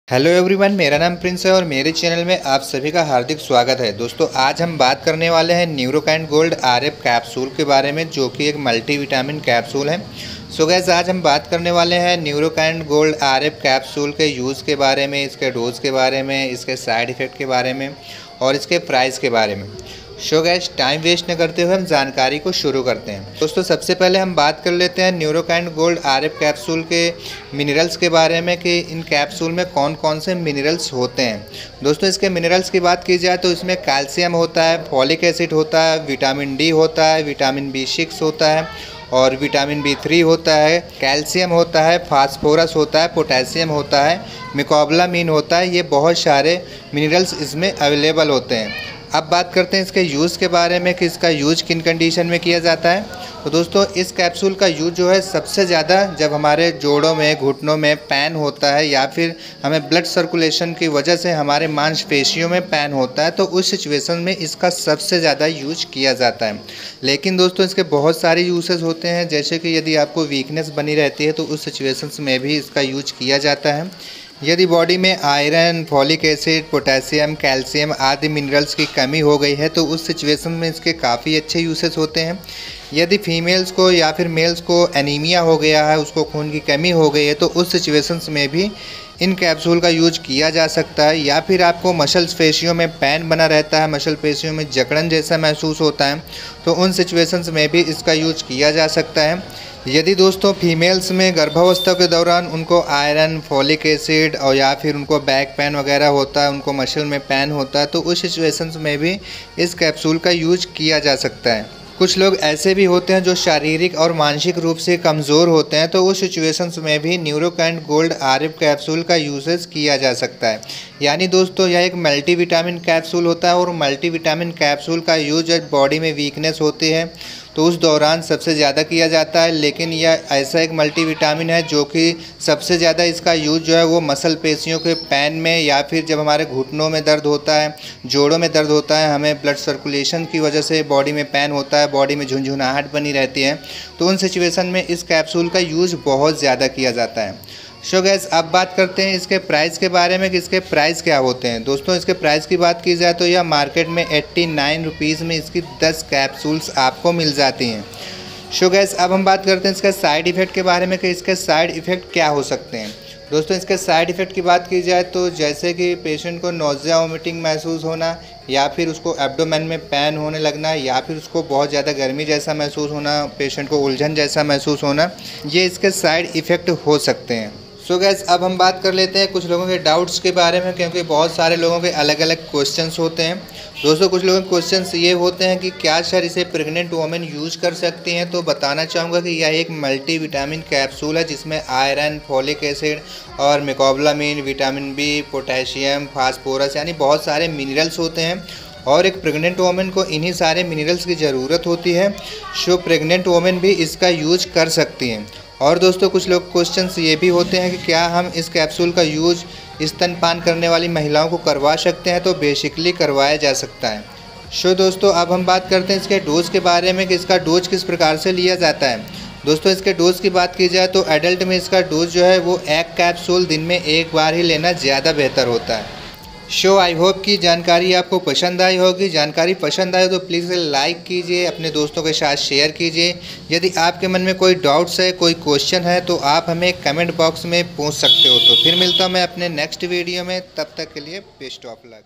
Hello everyone, मेरा नाम Prince है और मेरे चैनल में आप सभी का हार्दिक स्वागत है। दोस्तों, आज हम बात करने वाले हैं न्यूरोकाइंड गोल्ड आरएफ कैप्सूल के बारे में, जो कि एक मल्टीविटामिन कैप्सूल है। सो गाइस, आज हम बात करने वाले हैं न्यूरोकाइंड गोल्ड आरएफ कैप्सूल के यूज़ के बारे में, इसके डोज के बारे में, इसके साइड इफ़ेक्ट के बारे में और इसके प्राइस के बारे में। सो गाइस, टाइम वेस्ट न करते हुए हम जानकारी को शुरू करते हैं। दोस्तों, सबसे पहले हम बात कर लेते हैं न्यूरोकाइंड गोल्ड आरएफ कैप्सूल के मिनरल्स के बारे में कि इन कैप्सूल में कौन कौन से मिनरल्स होते हैं। दोस्तों, इसके मिनरल्स की बात की जाए तो इसमें कैल्शियम होता है, फॉलिक एसिड होता है, विटामिन डी होता है, विटामिन B6 होता है और विटामिन B3 होता है, कैल्शियम होता है, फास्फोरस होता है, पोटेशियम होता है, मिकोबलामीन होता है। ये बहुत सारे मिनरल्स इसमें अवेलेबल होते हैं। अब बात करते हैं इसके यूज़ के बारे में कि इसका यूज किन कंडीशन में किया जाता है। तो दोस्तों, इस कैप्सूल का यूज जो है सबसे ज़्यादा जब हमारे जोड़ों में, घुटनों में पेन होता है या फिर हमें ब्लड सर्कुलेशन की वजह से हमारे मांसपेशियों में पेन होता है, तो उस सिचुएशन में इसका सबसे ज़्यादा यूज किया जाता है। लेकिन दोस्तों, इसके बहुत सारे यूसेस होते हैं, जैसे कि यदि आपको वीकनेस बनी रहती है तो उस सिचुएशंस में भी इसका यूज किया जाता है। यदि बॉडी में iron, folic acid, potassium, calcium आदि मिनरल्स की कमी हो गई है तो उस सिचुएशन में इसके काफ़ी अच्छे यूसेस होते हैं। यदि फीमेल्स को या फिर मेल्स को एनीमिया हो गया है, उसको खून की कमी हो गई है, तो उस सिचुएशंस में भी इन कैप्सूल का यूज किया जा सकता है। या फिर आपको मसल्स पेशियों में पेन बना रहता है, मसल पेशियों में जकड़न जैसा महसूस होता है, तो उन सिचुएशंस में भी इसका यूज किया जा सकता है। यदि दोस्तों फीमेल्स में गर्भावस्था के दौरान उनको आयरन, फॉलिक एसिड और या फिर उनको बैक पेन वगैरह होता है, उनको मसल में पेन होता है, तो उस सिचुएशंस में भी इस कैप्सूल का यूज किया जा सकता है। कुछ लोग ऐसे भी होते हैं जो शारीरिक और मानसिक रूप से कमज़ोर होते हैं, तो उस सिचुएशंस में भी न्यूरोकाइंड गोल्ड आरएफ कैप्सूल का यूजेस किया जा सकता है। यानी दोस्तों, यह एक मल्टीविटामिन कैप्सूल होता है और मल्टीविटामिन कैप्सूल का यूज जब बॉडी में वीकनेस होती है तो उस दौरान सबसे ज़्यादा किया जाता है। लेकिन यह ऐसा एक मल्टीविटामिन है जो कि सबसे ज़्यादा इसका यूज जो है वो मसल पेशियों के पेन में या फिर जब हमारे घुटनों में दर्द होता है, जोड़ों में दर्द होता है, हमें ब्लड सर्कुलेशन की वजह से बॉडी में पेन होता है, बॉडी में झुनझुनाहट बनी रहती है, तो उन सिचुएशन में इस कैप्सूल का यूज़ बहुत ज़्यादा किया जाता है। सो गैस, अब बात करते हैं इसके प्राइस के बारे में कि इसके प्राइस क्या होते हैं। दोस्तों, इसके प्राइस की बात की जाए तो यह मार्केट में 89 रुपीज़ में इसकी 10 कैप्सूल्स आपको मिल जाती हैं। सो गैस, अब हम बात करते हैं इसके साइड इफ़ेक्ट के बारे में कि इसके साइड इफ़ेक्ट क्या हो सकते हैं। दोस्तों, इसके साइड इफ़ेक्ट की बात की जाए तो जैसे कि पेशेंट को नोज़िया वोमिटिंग महसूस होना या फिर उसको एब्डोमेन में पेन होने लगना या फिर उसको बहुत ज़्यादा गर्मी जैसा महसूस होना, पेशेंट को उलझन जैसा महसूस होना, ये इसके साइड इफ़ेक्ट हो सकते हैं। सो गैस, अब हम बात कर लेते हैं कुछ लोगों के डाउट्स के बारे में, क्योंकि बहुत सारे लोगों के अलग अलग क्वेश्चंस होते हैं। दोस्तों, कुछ लोगों के क्वेश्चंस ये होते हैं कि क्या सर इसे प्रेग्नेंट वुमेन यूज़ कर सकती हैं। तो बताना चाहूँगा कि यह एक मल्टीविटामिन कैप्सूल है जिसमें आयरन, फॉलिक एसिड और मिकोबलामीन, विटामिन B, पोटेशियम, फास्फोरस यानी बहुत सारे मिनरल्स होते हैं और एक प्रेग्नेंट वुमेन को इन्हीं सारे मिनरल्स की ज़रूरत होती है। सो प्रेग्नेंट वुमेन भी इसका यूज कर सकती हैं। और दोस्तों, कुछ लोग क्वेश्चंस ये भी होते हैं कि क्या हम इस कैप्सूल का यूज स्तनपान करने वाली महिलाओं को करवा सकते हैं। तो बेसिकली करवाया जा सकता है। सो दोस्तों, अब हम बात करते हैं इसके डोज के बारे में कि इसका डोज किस प्रकार से लिया जाता है। दोस्तों, इसके डोज की बात की जाए तो एडल्ट में इसका डोज जो है वो एक कैप्सूल दिन में एक बार ही लेना ज़्यादा बेहतर होता है। आई होप कि जानकारी आपको पसंद आई होगी। जानकारी पसंद आए तो प्लीज़ लाइक कीजिए, अपने दोस्तों के साथ शेयर कीजिए। यदि आपके मन में कोई डाउट्स है, कोई क्वेश्चन है, तो आप हमें कमेंट बॉक्स में पूछ सकते हो। तो फिर मिलता हूँ मैं अपने नेक्स्ट वीडियो में, तब तक के लिए बेस्ट ऑफ लक।